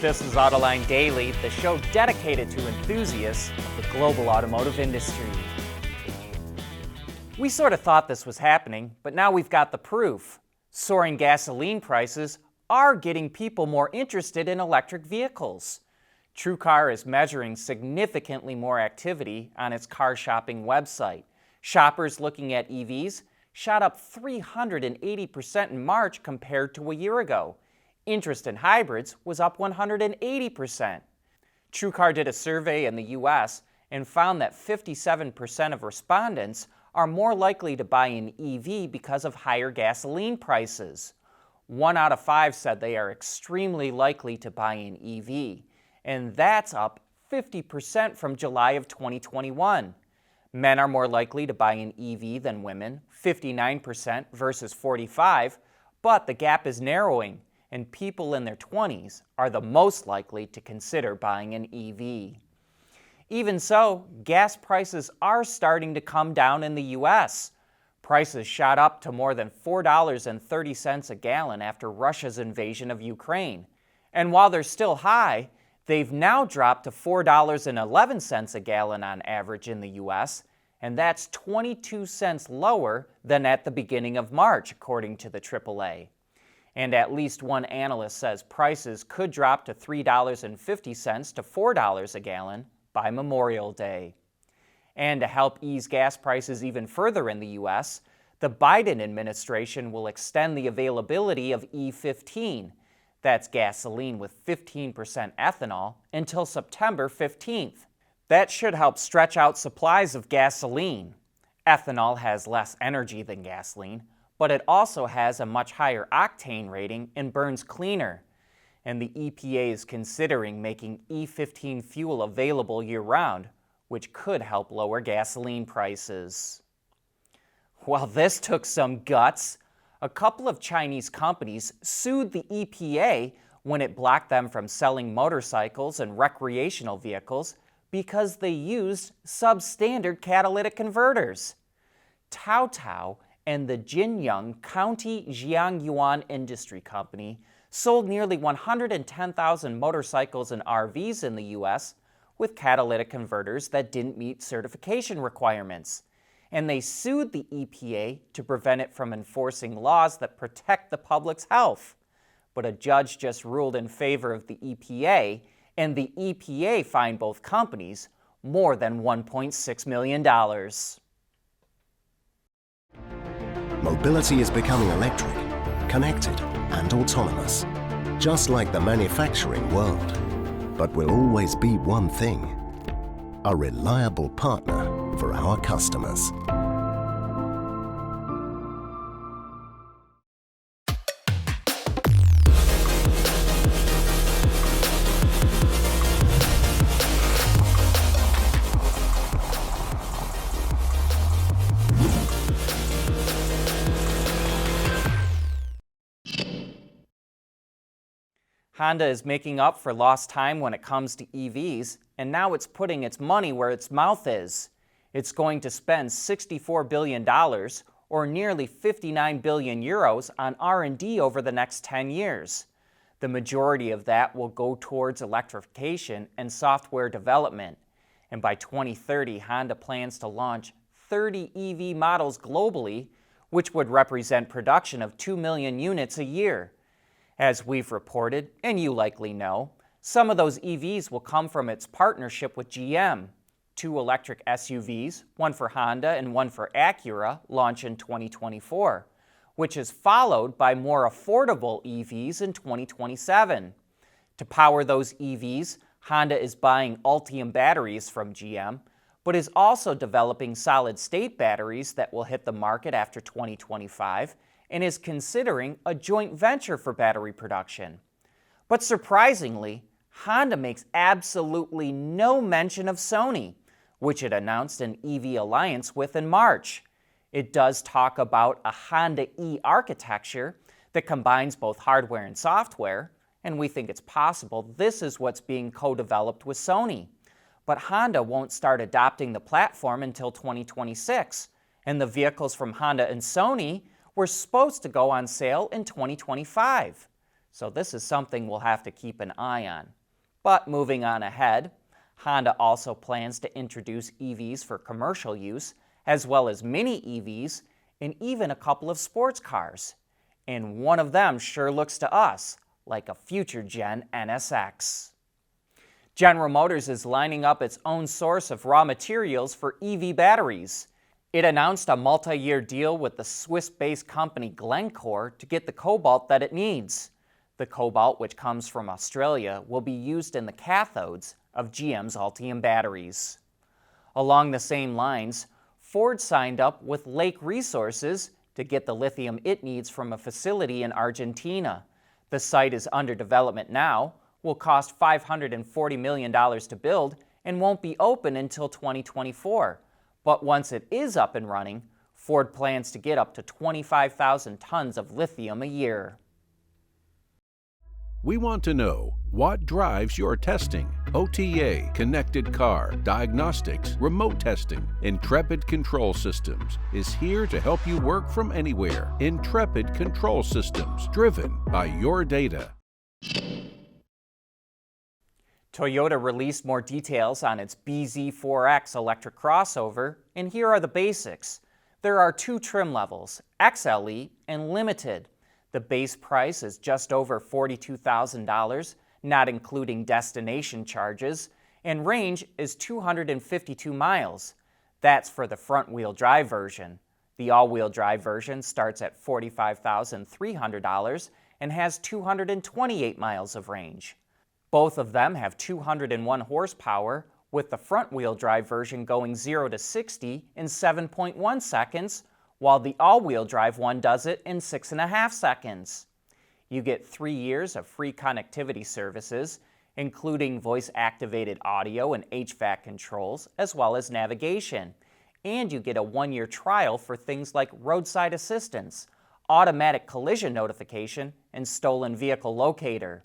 This is Autoline Daily, the show dedicated to enthusiasts of the global automotive industry. We sort of thought this was happening, but now we've got the proof. Soaring gasoline prices are getting people more interested in electric vehicles. TrueCar is measuring significantly more activity on its car shopping website. Shoppers looking at EVs shot up 380% in March compared to a year ago. Interest in hybrids was up 180%. TrueCar did a survey in the U.S. and found that 57% of respondents are more likely to buy an EV because of higher gasoline prices. 1 out of 5 said they are extremely likely to buy an EV, and that's up 50% from July of 2021. Men are more likely to buy an EV than women, 59% versus 45%, but the gap is narrowing, and people in their 20s are the most likely to consider buying an EV. Even so, gas prices are starting to come down in the U.S. Prices shot up to more than $4.30 a gallon after Russia's invasion of Ukraine. And while they're still high, they've now dropped to $4.11 a gallon on average in the U.S., and that's 22 cents lower than at the beginning of March, according to the AAA. And at least one analyst says prices could drop to $3.50 to $4 a gallon by Memorial Day. And to help ease gas prices even further in the U.S., the Biden administration will extend the availability of E15, that's gasoline with 15% ethanol, until September 15th. That should help stretch out supplies of gasoline. Ethanol has less energy than gasoline, but it also has a much higher octane rating and burns cleaner. And the EPA is considering making E15 fuel available year-round, which could help lower gasoline prices. Well, this took some guts. A couple of Chinese companies sued the EPA when it blocked them from selling motorcycles and recreational vehicles because they used substandard catalytic converters. Taotao and the Jinyang County Jiangyuan Industry Company sold nearly 110,000 motorcycles and RVs in the U.S. with catalytic converters that didn't meet certification requirements. And they sued the EPA to prevent it from enforcing laws that protect the public's health. But a judge just ruled in favor of the EPA, and the EPA fined both companies more than $1.6 million. Mobility is becoming electric, connected, and autonomous, just like the manufacturing world. But will always be one thing: a reliable partner for our customers. Honda is making up for lost time when it comes to EVs, and now it's putting its money where its mouth is. It's going to spend $64 billion, or nearly 59 billion euros, on R&D over the next 10 years. The majority of that will go towards electrification and software development. And by 2030, Honda plans to launch 30 EV models globally, which would represent production of 2 million units a year. As we've reported, and you likely know, some of those EVs will come from its partnership with GM. 2 electric SUVs, one for Honda and one for Acura, launch in 2024, which is followed by more affordable EVs in 2027. To power those EVs, Honda is buying Ultium batteries from GM, but is also developing solid-state batteries that will hit the market after 2025, and is considering a joint venture for battery production. But surprisingly, Honda makes absolutely no mention of Sony, which it announced an EV alliance with in March. It does talk about a Honda e-architecture that combines both hardware and software, and we think it's possible this is what's being co-developed with Sony. But Honda won't start adopting the platform until 2026, and the vehicles from Honda and Sony were supposed to go on sale in 2025. so this is something we'll have to keep an eye on. But moving on ahead, Honda also plans to introduce EVs for commercial use, as well as mini EVs, and even a couple of sports cars. And one of them sure looks to us like a future-gen NSX. General Motors is lining up its own source of raw materials for EV batteries. It announced a multi-year deal with the Swiss-based company Glencore to get the cobalt that it needs. The cobalt, which comes from Australia, will be used in the cathodes of GM's Ultium batteries. Along the same lines, Ford signed up with Lake Resources to get the lithium it needs from a facility in Argentina. The site is under development now, will cost $540 million to build, and won't be open until 2024. But once it is up and running, Ford plans to get up to 25,000 tons of lithium a year. We want to know what drives your testing. OTA, connected car, diagnostics, remote testing. Intrepid Control Systems is here to help you work from anywhere. Intrepid Control Systems, driven by your data. Toyota released more details on its BZ4X electric crossover, and here are the basics. There are two trim levels, XLE and Limited. The base price is just over $42,000, not including destination charges, and range is 252 miles. That's for the front-wheel drive version. The all-wheel drive version starts at $45,300 and has 228 miles of range. Both of them have 201 horsepower, with the front-wheel drive version going 0 to 60 in 7.1 seconds, while the all-wheel drive one does it in 6.5 seconds. You get 3 years of free connectivity services, including voice-activated audio and HVAC controls, as well as navigation. And you get a 1-year trial for things like roadside assistance, automatic collision notification, and stolen vehicle locator.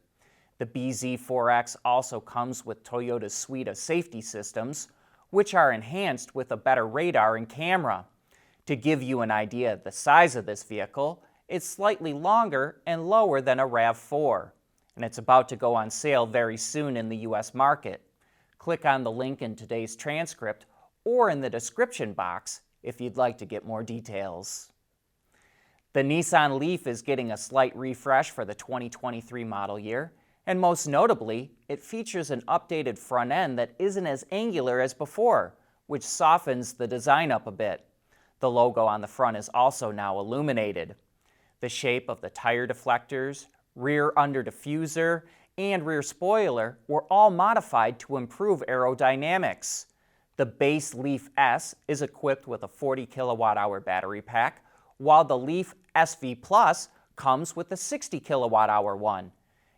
The BZ4X also comes with Toyota's suite of safety systems, which are enhanced with a better radar and camera. To give you an idea of the size of this vehicle, it's slightly longer and lower than a RAV4, and it's about to go on sale very soon in the US market. Click on the link in today's transcript or in the description box if you'd like to get more details. The Nissan Leaf is getting a slight refresh for the 2023 model year, and most notably, it features an updated front end that isn't as angular as before, which softens the design up a bit. The logo on the front is also now illuminated. The shape of the tire deflectors, rear under diffuser, and rear spoiler were all modified to improve aerodynamics. The base Leaf S is equipped with a 40 kilowatt-hour battery pack, while the Leaf SV Plus comes with a 60 kilowatt-hour one.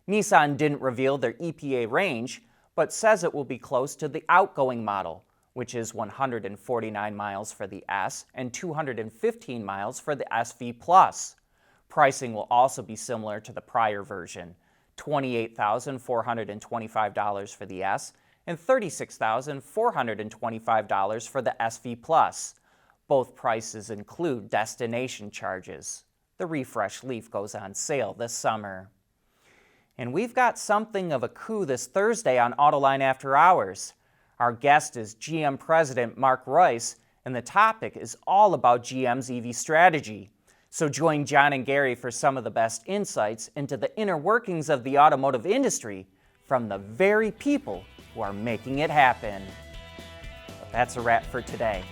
Nissan didn't reveal their EPA range, but says it will be close to the outgoing model, which is 149 miles for the S and 215 miles for the SV Plus. Pricing will also be similar to the prior version, $28,425 for the S and $36,425 for the SV Plus. Both prices include destination charges. The refreshed Leaf goes on sale this summer. And we've got something of a coup this Thursday on Autoline After Hours. Our guest is GM President Mark Reuss, and the topic is all about GM's EV strategy. So join John and Gary for some of the best insights into the inner workings of the automotive industry from the very people who are making it happen. But that's a wrap for today.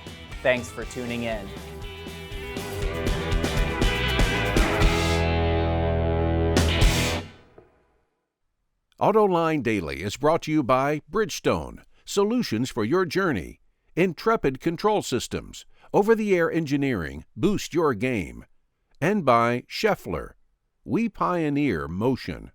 Thanks for tuning in. Autoline Daily is brought to you by Bridgestone, solutions for your journey. Intrepid Control Systems, over-the-air engineering, boost your game. And by Scheffler, we pioneer motion.